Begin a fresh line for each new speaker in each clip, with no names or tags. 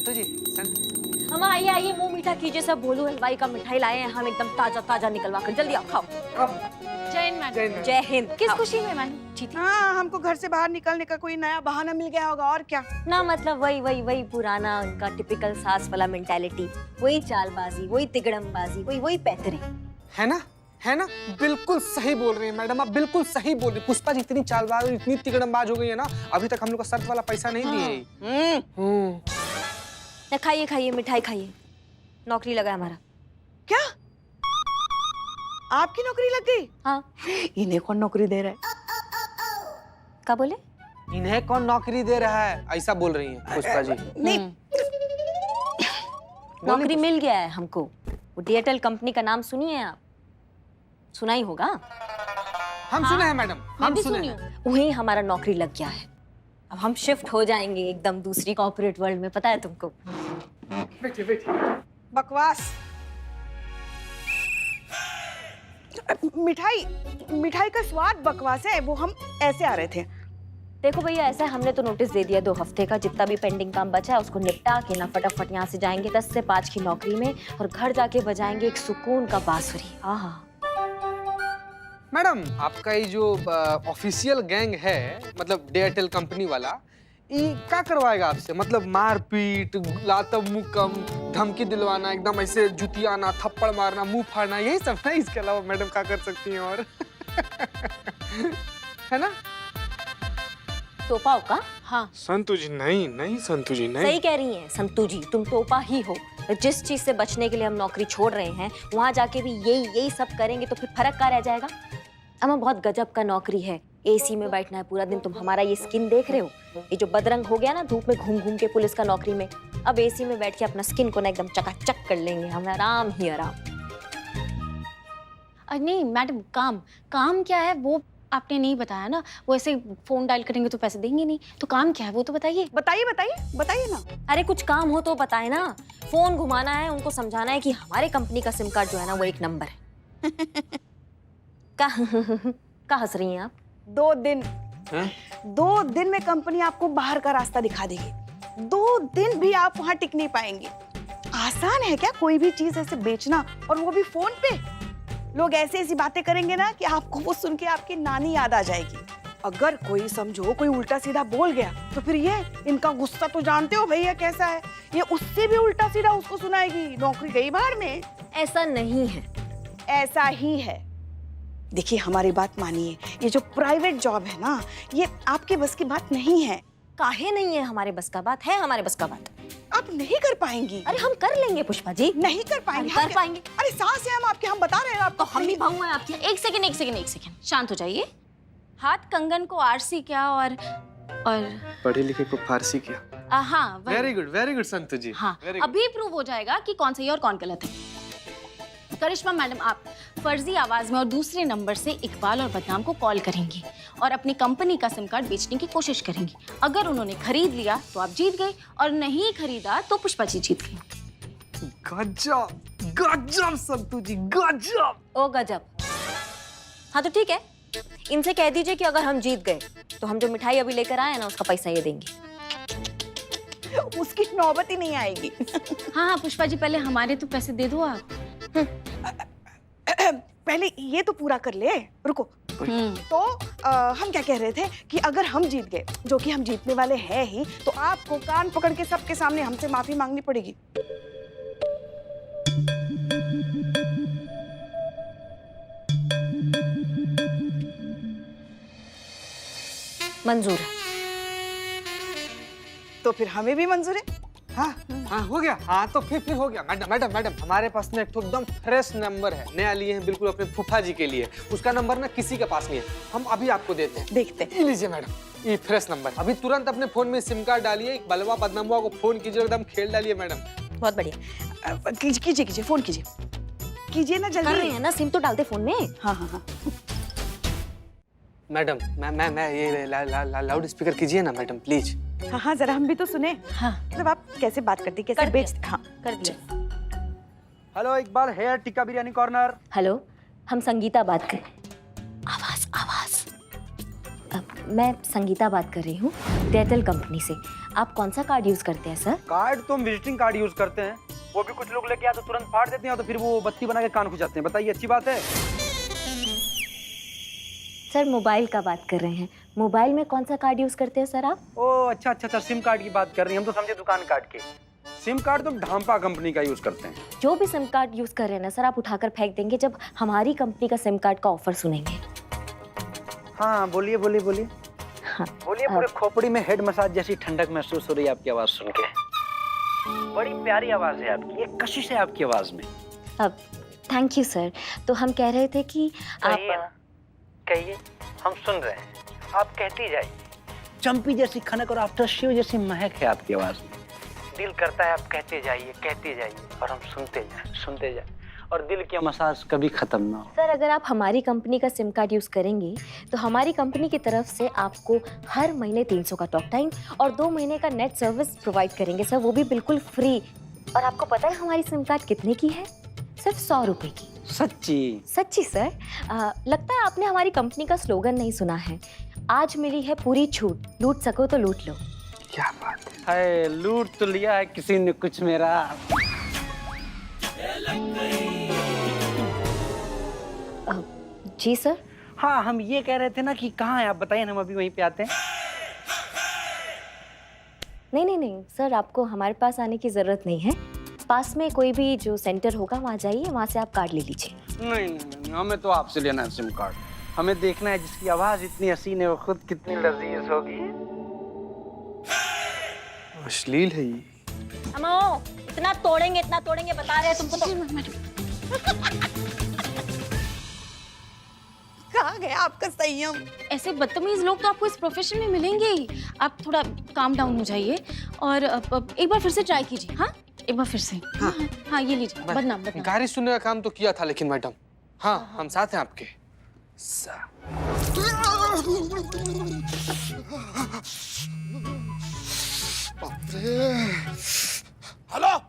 संतू जी
हम आइए आइए, मुंह मीठा कीजिए। सब भोलू हलवाई का मिठाई लाए हैं हम, एकदम ताजा ताजा निकलवा कर। जल्दी आओ, खाओ।
जय हिंद मैडम।
जय हिंद।
किस खुशी में मैडम? जीती।
हाँ, हमको घर से बाहर निकलने का कोई नया बहाना मिल गया होगा और क्या।
ना मतलब वही पुराना उनका टिपिकल सास वाला मेंटालिटी, वही चालबाजी, वही तिगड़मबाजी, वही पैतरे।
है ना, बिल्कुल सही बोल रही हैं मैडम, आप बिल्कुल सही बोल रही हैं। पुष्पा जी इतनी चालबाज और इतनी तिकड़मबाज हो गई है ना, अभी तक हम लोग का शर्त वाला पैसा नहीं दिए।
खाइए खाइए, मिठाई खाइए। नौकरी लगा हमारा।
क्या आपकी नौकरी लग गई?
हाँ।
इन्हें कौन नौकरी दे रहा है?
क्या बोले?
इन्हें कौन नौकरी दे रहा है, ऐसा बोल रही हैं पुष्पा जी।
नहीं,
नौकरी मिल गया है हमको। वो एयरटेल कंपनी का नाम सुनिए आप? सुना ही होगा।
हम सुने हैं मैडम, हम सुने हैं।
वहीं हमारा नौकरी लग गया है। अब हम शिफ्ट हो जाएंगे एकदम दूसरी कॉर्पोरेट वर्ल्ड में, पता है तुमको?
बैठिए।
बकवास। मिठाई का स्वाद बकवास है, वो हम ऐसे आ रहे थे।
देखो भैया, ऐसा है, हमने तो नोटिस दे दिया 2 हफ्ते का। जितना भी पेंडिंग काम बचा है उसको निपटा के ना फटाफट यहाँ से जाएंगे 10 से 5 की नौकरी में, और घर जाके बजाएंगे एक सुकून का बांसुरी। आहा।
मैडम, आपका ये जो ऑफिशियल गैंग है, मतलब एयरटेल कंपनी वाला, ये क्या करवाएगा आपसे? मतलब मारपीट, लातम मुक्कम, धमकी दिलवाना, एकदम ऐसे जुतियाना, थप्पड़ मारना, मुंह फाड़ना, यही सब ना? इसके अलावा मैडम क्या कर सकती हैं और? है ना?
तोपा का?
हाँ।
संतू जी नहीं, संतू जी नहीं।
सही कह रही हैं संतू जी, तुम तोपा ही हो। जिस चीज से बचने के लिए हम नौकरी छोड़ रहे हैं, वहां जाके भी यही सब करेंगे तो फिर फर्क क्या रह जाएगा? अम्मा, बहुत गजब का नौकरी है। एसी में बैठना है पूरा दिन। तुम हमारा ये स्किन देख रहे हो? ये जो बदरंग हो गया ना धूप में घूम घूम के पुलिस का नौकरी में, अब एसी में बैठ के अपना स्किन को ना एकदम चकाचक कर लेंगे हम। आराम ही आराम।
नहीं मैडम, काम क्या है वो आपने नहीं बताया ना। वो ऐसे फोन डायल करेंगे तो पैसे देंगे नहीं, तो काम क्या है वो तो बताइए।
बताइए ना।
अरे कुछ काम हो तो बताए ना। फोन घुमाना है, उनको समझाना है कि हमारे कंपनी का सिम कार्ड जो है ना वो 1 नंबर है। का हंस रही हैं आप?
2 दिन 2 दिन में कंपनी आपको बाहर का रास्ता दिखा देगी। 2 दिन भी आप वहां टिक नहीं पाएंगे। आसान है क्या कोई भी चीज ऐसे बेचना, और वो भी फोन पे? लोग ऐसी बातें करेंगे ना कि आपको वो सुन के आपकी नानी याद आ जाएगी। अगर कोई समझो कोई उल्टा सीधा बोल गया तो फिर ये इनका गुस्सा तो जानते हो भैया कैसा है, ये उससे भी उल्टा सीधा उसको सुनाएगी। नौकरी गई बाहर में।
ऐसा नहीं है।
ऐसा ही है। देखिए, हमारी बात मानिए, ये जो प्राइवेट जॉब है ना, ये आपके बस की बात नहीं है।
काहे नहीं है हमारे बस का बात? है हमारे बस का बात।
आप नहीं कर पाएंगी।
अरे हम कर लेंगे पुष्पा जी।
नहीं कर पाएंगे।
हम कर पाएंगे।
अरे सास है हम आपके, हम बता रहे हैं आपको।
हम भी बहू हैं आपकी।
एक सेकंड, शांत हो जाइए। हाथ कंगन को आरसी क्या और
पढ़े लिखे को फारसी क्या?
हाँ
वेरी गुड संतू जी।
हाँ,
Very good.
अभी प्रूव हो जाएगा कि कौन सही और कौन गलत है। करिश्मा मैडम, आप फर्जी आवाज में और दूसरे नंबर से इकबाल और बदनाम को कॉल करेंगी और अपनी कंपनी का सिम कार्ड बेचने की कोशिश करेंगी। अगर उन्होंने खरीद लिया तो आप जीत गए, और नहीं खरीदा तो पुष्पा जी जीत गई।
गजब संतू जी, गजब।
ओ गजब। हाँ तो ठीक है, इनसे कह दीजिए कि अगर हम जीत गए तो हम जो मिठाई अभी लेकर आए हैं ना उसका पैसा ये देंगे।
उसकी नौबत ही नहीं आएगी।
हाँ पुष्पा जी, पहले हमारे तो पैसे दे दो आप।
पहले ये तो पूरा कर ले, रुको। तो हम क्या कह रहे थे कि अगर हम जीत गए, जो कि हम जीतने वाले हैं ही, तो आपको कान पकड़ के सबके सामने हमसे माफी मांगनी पड़ेगी।
मंजूर है।
तो फिर हमें भी मंजूर है।
हाँ हो गया। हाँ तो फिर हो गया। मैडम हमारे पास ना एक एकदम फ्रेश नंबर है, नया लिए हैं बिल्कुल अपने फूफा जी के लिए। उसका नंबर ना किसी के पास नहीं है, हम अभी आपको देते हैं।
देखते हैं।
ये लीजिए मैडम, ये फ्रेश नंबर। अभी तुरंत अपने फोन में सिम कार्ड डालिए, बलवा बदनामुआ को फोन कीजिए, एकदम खेल डालिए मैडम।
बहुत बढ़िया।
कीजिए फोन कीजिए ना जल्दी।
कर रहे हैं ना, सिम तो डालते फोन में।
हाँ।
मैडम मैं ये लाउड स्पीकर कीजिए ना मैडम प्लीज।
हाँ, जरा हम भी तो सुने।
हाँ।
मतलब आप कैसे बात करती, कैसे बेचती? हाँ,
कर दिया।
Hello Iqbal, here Tikka Biryani Corner.
Hello, हम संगीता बात कर। आवाज। मैं संगीता बात कर रही हूँ एयरटेल कंपनी से। आप कौन सा कार्ड यूज करते हैं सर?
कार्ड तो हम विजिटिंग कार्ड यूज करते हैं, वो भी कुछ लोग लेके आते तुरंत फाड़ देते हैं, तो फिर वो बत्ती बना के कान खुजाते हैं। बताइए, अच्छी बात है?
सर मोबाइल का बात कर रहे हैं, मोबाइल में कौन सा कार्ड यूज करते हैं सर आप?
ओ अच्छा, सिम कार्ड की बात कर रही हैं, हम तो समझे दुकान कार्ड के। सिम कार्ड तो ढांपा कंपनी का यूज करते हैं।
जो भी सिम कार्ड यूज कर रहे हैं ना सर, आप उठाकर फेंक देंगे जब हमारी कंपनी का सिम कार्ड का ऑफर सुनेंगे।
हाँ बोलिए।
हाँ,
बोलिए, पूरे खोपड़ी में हेड मसाज जैसी ठंडक महसूस हो रही है आपकी आवाज सुन के। बड़ी प्यारी आवाज है आपकी, एक कशिश है आपकी आवाज में।
अब थैंक यू सर। तो हम कह रहे थे कि आप
कहिए, हम सुन रहे हैं, आप कहती जाइए। चंपी जैसी खनक और आफ्टर शेव जैसी महक है आपकी आवाज में। दिल करता है आप कहते जाइए और हम सुनते जाए और दिल की मसाज कभी खत्म ना हो।
सर अगर आप हमारी कंपनी का सिम कार्ड यूज करेंगे तो हमारी कंपनी की तरफ से आपको हर महीने 300 का टॉक टाइम और 2 महीने का नेट सर्विस प्रोवाइड करेंगे सर, वो भी बिल्कुल फ्री। और आपको पता है हमारी सिम कार्ड कितने की है? सिर्फ 100 रुपए की। सच्ची सर। लगता है आपने हमारी कंपनी का स्लोगन नहीं सुना है, आज मिली है पूरी छूट, लूट सको तो लूट लो।
क्या बात है,
लूट तो लिया है किसी ने कुछ मेरा।
जी सर।
हाँ, हम ये कह रहे थे ना कि कहाँ है आप, बताइए ना, हम अभी वहीं पे आते हैं।
नहीं सर, आपको हमारे पास आने की जरूरत नहीं है। पास में कोई भी जो सेंटर होगा वहाँ जाइए, वहाँ से आप कार्ड ले लीजिए।
नहीं, हमें तो आपसे लेना है सिम कार्ड। हमें देखना है जिसकी आवाज इतनी हसीन है वो खुद कितनी लजीज होगी।
अश्लील है ये।
अम्मा इतना तोड़ेंगे बता रहे हैं तुमको तो।
कहाँ गया आपका संयम?
ऐसे बदतमीज लोग तो आपको इस प्रोफेशन में मिलेंगे ही। आप थोड़ा काम डाउन हो जाइए और एक बार फिर से ट्राई कीजिए। हाँ, एक बार फिर से। हाँ, ये लीजिए। बदनाम।
गाली सुनने का काम तो किया था लेकिन मैडम, हाँ हम साथ हैं आपके।
हेलो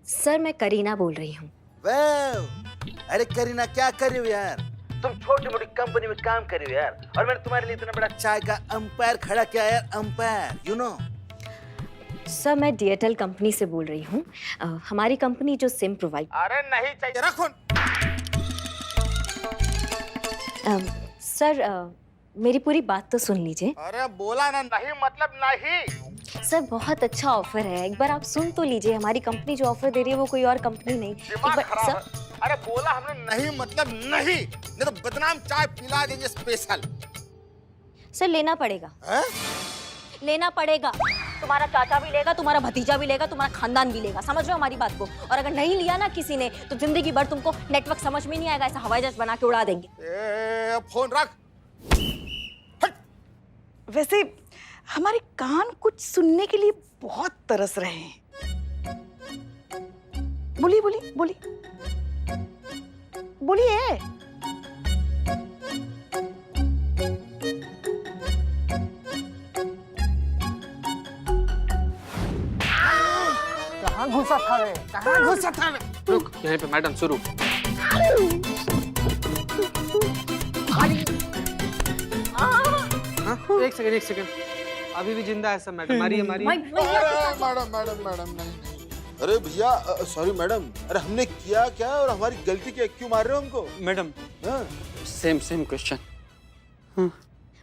सर मैं करीना बोल रही हूँ।
अरे करीना, क्या कर रही हो यार? तुम छोटी मोटी कंपनी में काम कर रही हो यार, और मैंने तुम्हारे लिए इतना बड़ा चाय का अंपायर खड़ा किया यार, अंपायर, यू नो।
सर मैं DHL कंपनी से बोल रही हूँ। हमारी कंपनी जो सिम प्रोवाइड।
अरे नहीं चाहिए, रखो।
सर मेरी पूरी बात तो सुन लीजिए।
अरे बोला ना, नहीं मतलब नहीं।
सर बहुत अच्छा ऑफर है, एक बार आप सुन तो लीजिए। हमारी कंपनी जो ऑफर दे रही है वो कोई और कंपनी नहीं।
दिमाग खराब है। अरे बोला हमने नहीं मतलब नहीं तो बदनाम चाय पिला देंगे स्पेशल।
सर लेना पड़ेगा। लेना पड़ेगा। तुम्हारा चाचा भी लेगा, तुम्हारा भतीजा भी लेगा, तुम्हारा खानदान भी लेगा। समझ रहे हो हमारी बात को? और अगर नहीं लिया ना किसी ने तो जिंदगी भर तुमको नेटवर्क समझ में नहीं आएगा, ऐसा हवाई जहाज बना के उड़ा देंगे।
फोन रख।
वैसे हमारे कान कुछ सुनने के लिए बहुत तरस रहे हैं। बोलिए।
कहाँ घुसा था रे? रुक यहीं पे मैडम, शुरू। हाँ, एक सेकंड, अभी भी जिंदा है सब मैडम। मारिए।
मैडम नहीं। अरे भैया, सॉरी मैडम। अरे हमने किया क्या और हमारी गलती क्या, क्यों मार रहे हो हमको?
Madam same question.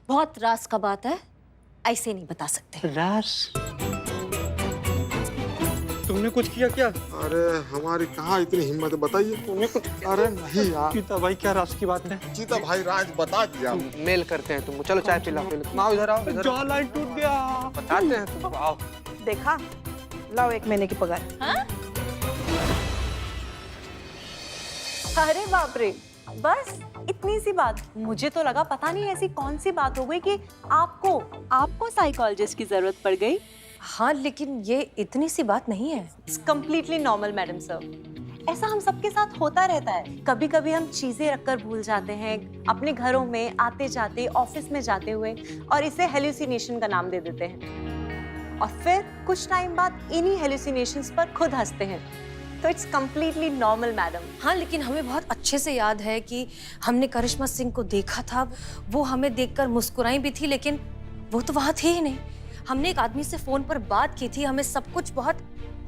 बहुत राज का बात है, ऐसे नहीं बता सकते।
राज? तुमने कुछ किया क्या?
अरे हमारी कहाँ इतनी हिम्मत है, बताइए।
तुमने कुछ?
अरे नहीं यार।
चीता भाई, क्या राज की बात है?
चीता भाई राज बता दिया।
मेल करते हैं तुमको, चलो चाय पिलाओ। आओ इधर आओ।
जॉ लाइन टूट गया।
बताते हैं तुमको, आओ।
देखा, लाओ 1 महीने की पगार।
अरे बाप रे, बस इतनी सी बात? मुझे तो लगा पता नहीं ऐसी कौन सी बात हो गई कि आपको साइकोलॉजिस्ट की जरूरत पड़ गई। हाँ, लेकिन ये इतनी सी बात नहीं है। It's completely normal madam sir. ऐसा हम सबके साथ होता रहता है। कभी कभी हम चीजें रखकर भूल जाते हैं अपने घरों में आते जाते, ऑफिस में जाते हुए, और इसे हेलुसिनेशन का नाम दे देते हैं। और फिर कुछ टाइम बाद इन्हीं हेलुसिनेशंस पर खुद हंसते हैं। तो इट्स कम्प्लीटली नॉर्मल मैडम।
हाँ, लेकिन हमें बहुत अच्छे से याद है कि हमने करिश्मा सिंह को देखा था। वो हमें देखकर मुस्कुराई भी थी, लेकिन वो तो वहाँ थे ही नहीं। हमने एक आदमी से फोन पर बात की थी, हमें सब कुछ बहुत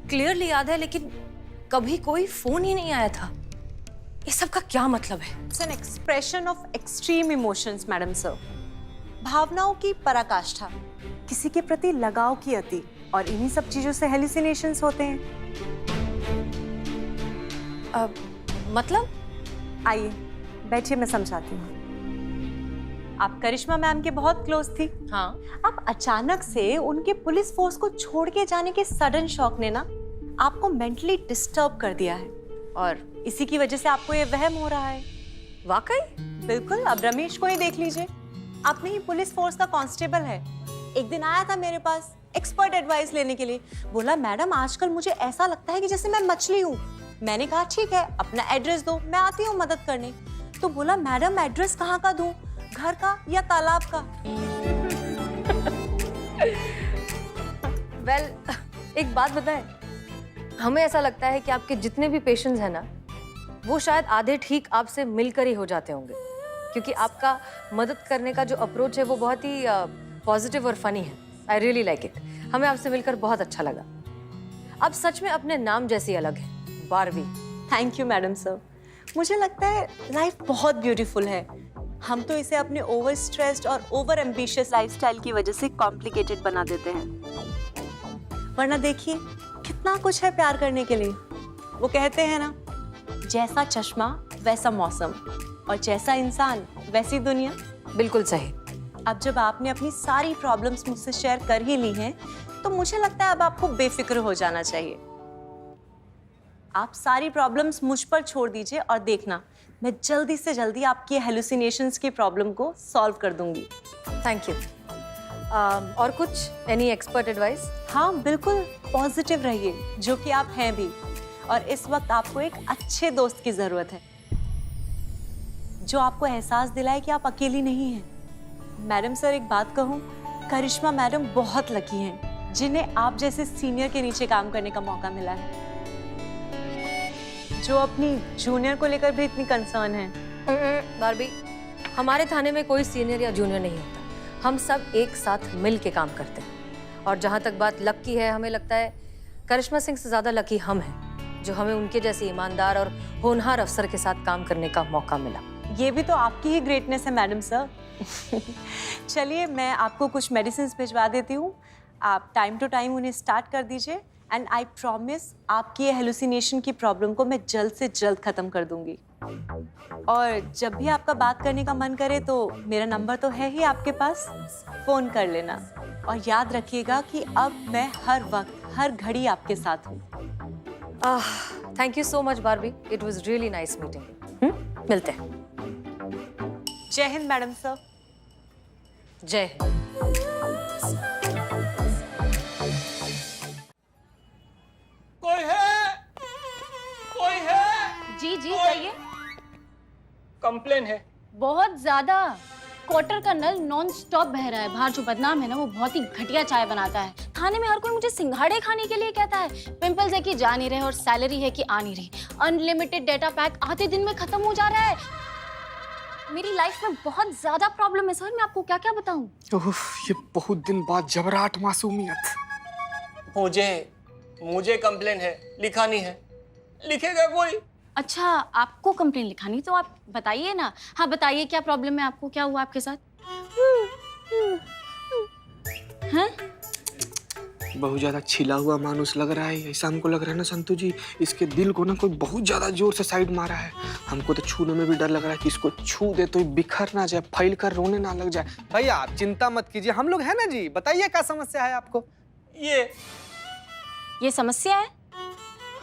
क्लियरली याद है, लेकिन कभी कोई फोन ही नहीं आया था। ये सब का क्या मतलब है?
It's an expression of extreme emotions madam sir. भावनाओं की पराकाष्ठा, किसी के प्रति लगाव की अति, और इन्हीं सब चीजों से हेलुसिनेशंस होते हैं।
मतलब?
आइए बैठिए, मैं समझाती हूँ। आप करिश्मा मैम के बहुत क्लोज थी।
हाँ।
अब अचानक से उनके पुलिस फोर्स को छोड़ के जाने के सडन शॉक ने ना आपको मेंटली डिस्टर्ब कर दिया है, और इसी की वजह से आपको ये वहम हो रहा है।
वाकई?
बिल्कुल, अब रमेश को ही देख लीजिए, अपने ही पुलिस फोर्स का कांस्टेबल है। एक दिन आया था मेरे पास एक्सपर्ट एडवाइस लेने के लिए। बोला मैडम आजकल मुझे ऐसा लगता है कि जैसे मैं मछली हूँ। मैंने कहा ठीक है, अपना एड्रेस दो, मैं आती हूँ मदद करने। तो बोला मैडम एड्रेस कहाँ का दूँ, घर का या तालाब का?
वेल, एक बात बताएं, हमें ऐसा लगता है कि आपके जितने भी पेशेंट्स हैं ना, वो शायद आधे ठीक आपसे मिलकर ही हो जाते होंगे, क्योंकि आपका मदद करने का जो अप्रोच है वो बहुत ही पॉजिटिव और फनी है। I really like it. हमें आपसे मिलकर बहुत अच्छा लगा। अब सच में अपने नाम जैसी अलग है, Barbie.
Thank you madam sir. मुझे लगता है लाइफ बहुत ब्यूटीफुल है। हम तो इसे अपने ओवर स्ट्रेस्ड और ओवर एम्बिशियस लाइफस्टाइल की वजह से कॉम्प्लिकेटेड बना देते हैं। वरना देखिए कितना कुछ है प्यार करने के लिए। वो कहते हैं ना, जैसा चश्मा वैसा मौसम, और जैसा इंसान वैसी दुनिया।
बिल्कुल सही।
अब जब आपने अपनी सारी प्रॉब्लम्स मुझसे शेयर कर ही ली हैं, तो मुझे लगता है अब आपको बेफिक्र हो जाना चाहिए। आप सारी प्रॉब्लम्स मुझ पर छोड़ दीजिए और देखना, मैं जल्दी से जल्दी आपकी हेलुसिनेशंस की प्रॉब्लम को सॉल्व कर दूंगी।
Thank you. और कुछ? Any expert advice?
हाँ बिल्कुल, पॉजिटिव रहिए, जो कि आप हैं भी। और इस वक्त आपको एक अच्छे दोस्त की जरूरत है, जो आपको एहसास दिलाए कि आप अकेली नहीं हैं। मैडम सर, एक बात कहूँ, करिश्मा मैडम बहुत लकी हैं, जिन्हें आप जैसे सीनियर के नीचे काम करने का मौका मिला है, जो अपनी जूनियर को लेकर भी इतनी कंसर्न है।
बारबी, हमारे थाने में कोई सीनियर या जूनियर नहीं होता। हम सब एक साथ मिल के काम करते हैं। और जहाँ तक बात लक की है, हमें लगता है करिश्मा सिंह से ज़्यादा लकी हम हैं, जो हमें उनके जैसे ईमानदार और होनहार अफसर के साथ काम करने का मौका मिला।
ये भी तो आपकी ही ग्रेटनेस है मैडम सर। चलिए, मैं आपको कुछ मेडिसिन भिजवा देती हूँ, आप टाइम टू टाइम उन्हें स्टार्ट कर दीजिए, एंड आई प्रॉमिस आपकी ये हेलुसिनेशन की प्रॉब्लम को मैं जल्द से जल्द खत्म कर दूंगी। और जब भी आपका बात करने का मन करे तो मेरा नंबर तो है ही आपके पास, फोन कर लेना। और याद रखिएगा कि अब मैं हर वक्त हर घड़ी आपके साथ हूँ।
Thank you so much Barbie, it was really nice meeting you. मिलते हैं।
जय हिंद मैडम सर।
जय हिंद।
कोई है? कोई है?
जी जी कहिए।
कंप्लेन है।
बहुत ज्यादा। क्वार्टर का नल नॉन स्टॉप बह रहा है। बाहर जो बदनाम है ना, वो बहुत ही घटिया चाय बनाता है। थाने में हर कोई मुझे सिंघाड़े खाने के लिए कहता है। पिंपल्स है कि जा नहीं रहे, और सैलरी है कि आ नहीं रही। अनलिमिटेड डेटा पैक आधे दिन में खत्म हो जा रहा है। मेरी लाइफ में बहुत ज्यादा प्रॉब्लम है सर, मैं आपको क्या क्या बताऊं।
ये बहुत दिन बाद जबराट मासूमियत।
मुझे कंप्लेन है, लिखानी है। लिखेगा कोई?
अच्छा, आपको कंप्लेन लिखानी, तो आप बताइए ना। हाँ बताइए, क्या प्रॉब्लम है आपको, क्या हुआ आपके साथ? हैं?
बहुत ज्यादा छिला हुआ मानुस लग रहा है। ऐसा हमको लग रहा है ना संतू जी, इसके दिल को ना कोई बहुत ज्यादा जोर से साइड मारा है। हमको तो छूने में भी डर लग रहा है कि इसको छू दे तो ये बिखर ना जाए, फैल कर रोने ना लग जाए। भैया आप चिंता मत कीजिए, हम लोग हैं ना जी। बताइए क्या समस्या है आपको।
ये समस्या है?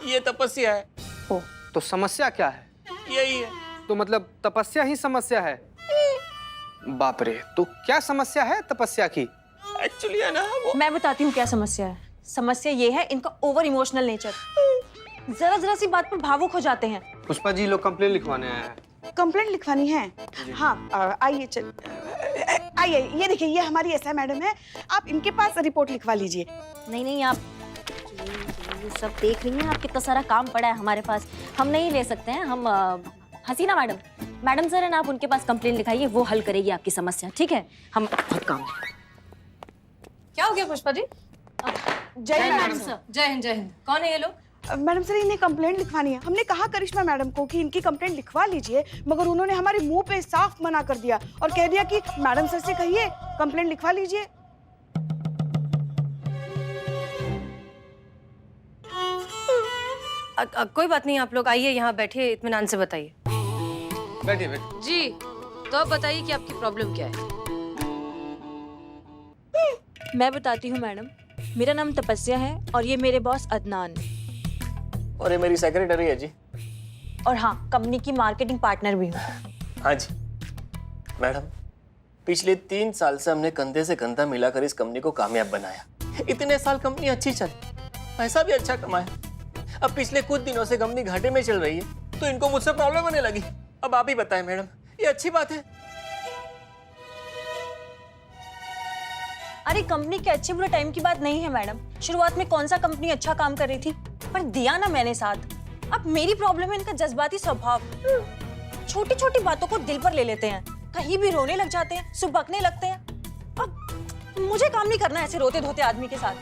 ये तपस्या है।
ओह, तो समस्या क्या है?
यही है।
तो मतलब तपस्या ही समस्या है? बाप रे, तो क्या समस्या है तपस्या की?
एक्चुअली है ना वो।
मैं बताती हूँ क्या समस्या है। समस्या ये है इनका ओवर इमोशनल नेचर। जरा जरा सी बात पर भावुक हो जाते हैं।
पुष्पा जी, लोग कंप्लेन लिखवाने आए हैं।
कंप्लेंट लिखवानी है? हाँ आइए, चल आइए। ये देखिए, ये हमारी एसआई मैडम है, आप इनके पास रिपोर्ट लिखवा लीजिए।
नहीं नहीं, आप ये सब देख रही हैं, आप कितना सारा काम पड़ा है हमारे पास, हम नहीं ले सकते हैं। हम हसीना मैडम सर है ना, आप उनके पास कंप्लेन लिखाइए, वो हल करेगी आपकी समस्या, ठीक है? हम बहुत काम है।
क्या हो गया पुष्पा जी?
जय हिंद मैडम सर।
जय हिंद जय हिंद। कौन है ये लोग?
मैडम सर, इन्हें कंप्लेंट लिखवानी है। हमने कहा करिश्मा मैडम को कि इनकी कंप्लेंट लिखवा लीजिए, मगर उन्होंने हमारे मुंह पे साफ मना कर दिया और कह दिया कि मैडम सर से कहिए कंप्लेंट लिखवा लीजिए।
कोई बात नहीं, आप लोग आइए यहाँ बैठिए, इत्मीनान से बताइए।
बैठिए बैठिए।
जी, तो आप बताइए कि आपकी प्रॉब्लम क्या है?
मैं बताती हूँ मैडम। मेरा नाम तपस्या है और ये मेरे बॉस अदनान,
और ये मेरी सेक्रेटरी है जी।
और हाँ, कंपनी की मार्केटिंग पार्टनर भी हूँ।
हाँ जी मैडम, पिछले 3 साल से हमने कंधे से कंधा मिलाकर इस कंपनी को कामयाब बनाया। इतने साल कंपनी अच्छी चली, पैसा भी अच्छा कमाया। अब पिछले कुछ दिनों से कंपनी घाटे में चल रही है तो इनको मुझसे प्रॉब्लम होने लगी। अब आप ही बताएं मैडम, ये अच्छी बात है?
अरे कंपनी के अच्छे बुरे टाइम की बात नहीं है मैडम। शुरुआत में कौन सा कंपनी अच्छा काम कर रही थी, पर दिया ना मैंने साथ। अब मेरी प्रॉब्लम है इनका जज्बाती स्वभाव। छोटी छोटी बातों को दिल पर ले लेते हैं, कहीं भी रोने लग जाते हैं, सुबकने लगते हैं। अब मुझे काम नहीं करना ऐसे रोते धोते आदमी के साथ।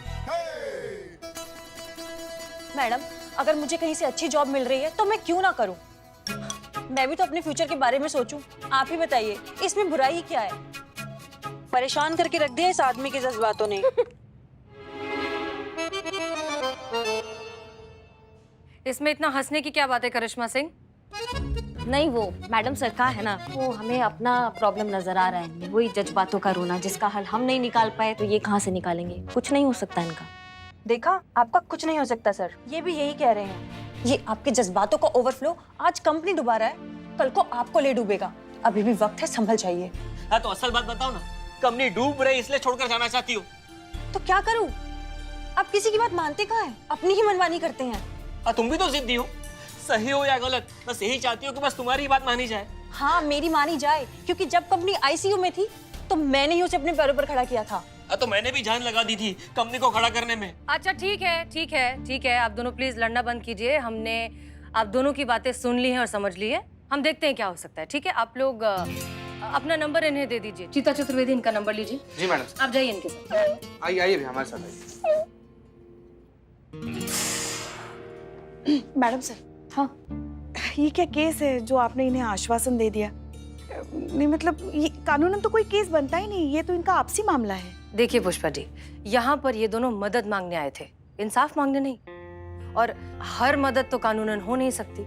मैडम, अगर मुझे कहीं से अच्छी जॉब मिल रही है तो मैं क्यों ना करूं? मैं भी तो अपने फ्यूचर के बारे में सोचूं। आप ही बताइए, इसमें बुराई ही क्या है? परेशान करके रख दिया इस आदमी के जज्बातों ने।
इसमें इतना हंसने की क्या बात है करिश्मा सिंह?
नहीं, वो मैडम सर का है ना, वो हमें अपना प्रॉब्लम नजर आ रहा है। वही जज्बातों का रोना, जिसका हल हम नहीं निकाल पाए तो ये कहाँ से निकालेंगे? कुछ नहीं हो सकता इनका।
देखा, आपका कुछ नहीं हो सकता सर, ये भी यही कह रहे हैं। ये आपके जज्बातों का ओवरफ्लो आज कंपनी डुबा रहा है, कल को आपको ले डूबेगा। अभी भी वक्त है, संभल जाइए।
हाँ तो असल बात बताओ ना, कंपनी डूब रही इसलिए छोड़कर जाना चाहती हो?
तो क्या करूं? आप किसी की बात मानते कहाँ हैं? अपनी ही मनमानी करते हैं।
हाँ तुम भी तो जिद्दी हो, सही हो या गलत, बस यही चाहती हो कि बस तुम्हारी ही बात मानी जाए।
हाँ, मेरी मानी जाए, क्योंकि जब कंपनी आईसीयू में थी तो मैंने ही उसे अपने पैरों पर खड़ा किया था।
तो मैंने भी जान लगा दी थी कंपनी को खड़ा करने में।
अच्छा ठीक है ठीक है ठीक है, आप दोनों प्लीज लड़ना बंद कीजिए। हमने आप दोनों की बातें सुन ली हैं और समझ ली है। हम देखते हैं क्या हो सकता है। ठीक है, आप लोग अपना नंबर इन्हें दे दीजिए। चीता चतुर्वेदी, इनका नंबर लीजिए।
जी मैडम।
आप जाइए इनके साथ।
आइए आइए भी हमारे साथ आइए।
मैडम सर,
हाँ,
ये क्या केस है जो आपने इन्हें आश्वासन दे दिया? नहीं मतलब ये कानूनन तो कोई केस बनता ही नहीं, ये तो इनका आपसी मामला है।
देखिए पुष्पा जी, यहाँ पर ये दोनों मदद मांगने आए थे, इंसाफ मांगने नहीं। और हर मदद तो कानूनन हो नहीं सकती।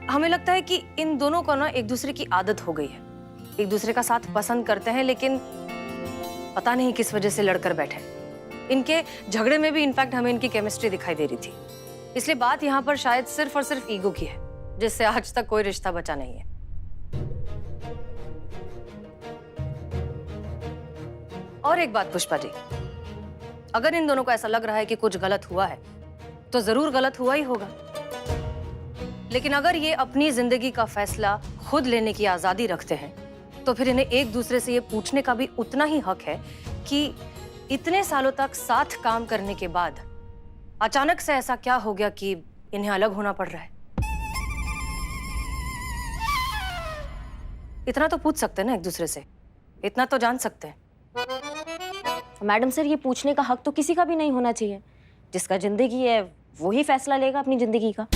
हमें लगता है कि इन दोनों को ना एक दूसरे की आदत हो गई है, एक दूसरे का साथ पसंद करते हैं, लेकिन पता नहीं किस वजह से लड़कर बैठे। इनके झगड़े में भी इनफैक्ट हमें इनकी केमिस्ट्री दिखाई दे रही थी। इसलिए बात यहाँ पर शायद सिर्फ और सिर्फ ईगो की है, जिससे आज तक कोई रिश्ता बचा नहीं है। और एक बात पुष्पा जी, अगर इन दोनों को ऐसा लग रहा है कि कुछ गलत हुआ है तो जरूर गलत हुआ ही होगा, लेकिन अगर ये अपनी जिंदगी का फैसला खुद लेने की आजादी रखते हैं तो फिर इन्हें एक दूसरे से ये पूछने का भी उतना ही हक है कि इतने सालों तक साथ काम करने के बाद अचानक से ऐसा क्या हो गया कि इन्हें अलग होना पड़ रहा है। इतना तो पूछ सकते हैं ना एक दूसरे से, इतना तो जान सकते हैं।
मैडम सर, ये पूछने का हक तो किसी का भी नहीं होना चाहिए। जिसका जिंदगी है वो ही फैसला लेगा अपनी जिंदगी का।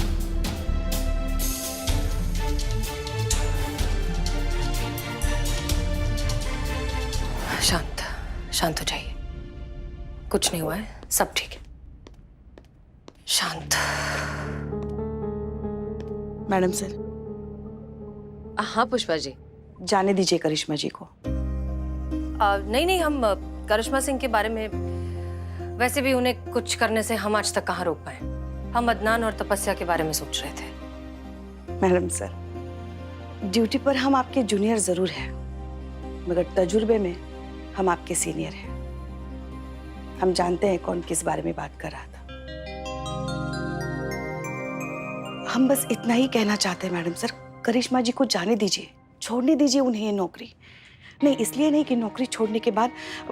शांत शांत हो जाइए, कुछ नहीं हुआ है, सब ठीक है। शांत।
मैडम सर,
हाँ पुष्पा जी।
जाने दीजिए करिश्मा जी को।
नहीं नहीं, हम करिश्मा सिंह के बारे में, वैसे भी उन्हें कुछ करने से हम आज तक कहाँ रोक पाए। हम अदनान और तपस्या के बारे में सोच रहे थे।
मैडम सर, ड्यूटी पर हम आपके जूनियर जरूर हैं, मगर तजुर्बे में हम आपके सीनियर हैं। हम जानते हैं कौन किस बारे में बात कर रहा था। हम बस इतना ही कहना चाहते हैं मैडम सर, करिश्मा जी को जाने दीजिए, छोड़ने दीजिए उन्हें ये नौकरी। नहीं, इसलिए नहीं कि नौकरी छोड़ने के बाद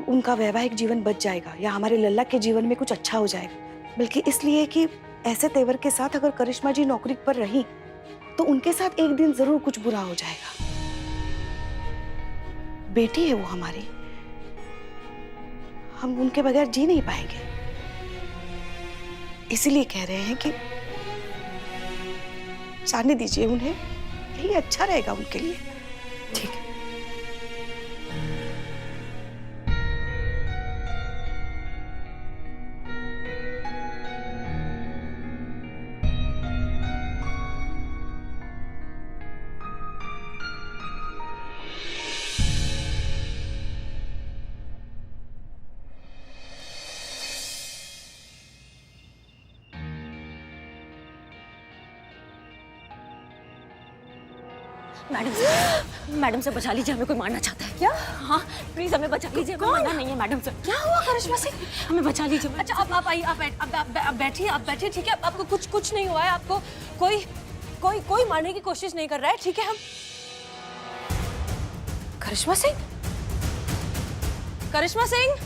उनका वैवाहिक जीवन बच जाएगा या हमारे लल्ला के जीवन में कुछ अच्छा हो जाएगा, बल्कि इसलिए कि ऐसे तेवर के साथ अगर करिश्मा जी नौकरी पर रही तो उनके साथ एक दिन जरूर कुछ बुरा हो जाएगा। बेटी है वो हमारी, हम उनके बगैर जी नहीं पाएंगे। इसीलिए कह रहे हैं कि जाने दीजिए उन्हें, यही अच्छा रहेगा उनके लिए।
ठीक है।
मैडम से बचा लीजिए, हमें कोई मारना चाहता है। क्या? हाँ प्लीज हमें बचा लीजिए, हमें मारना नहीं है मैडम से।
क्या हुआ करिश्मा सिंह?
हमें बचा लीजिए।
अच्छा आप आइए, आप बैठिए, ठीक है? आपको कुछ नहीं हुआ है, आपको कोई मारने की कोशिश नहीं कर रहा है, ठीक है? हम करिश्मा सिंह,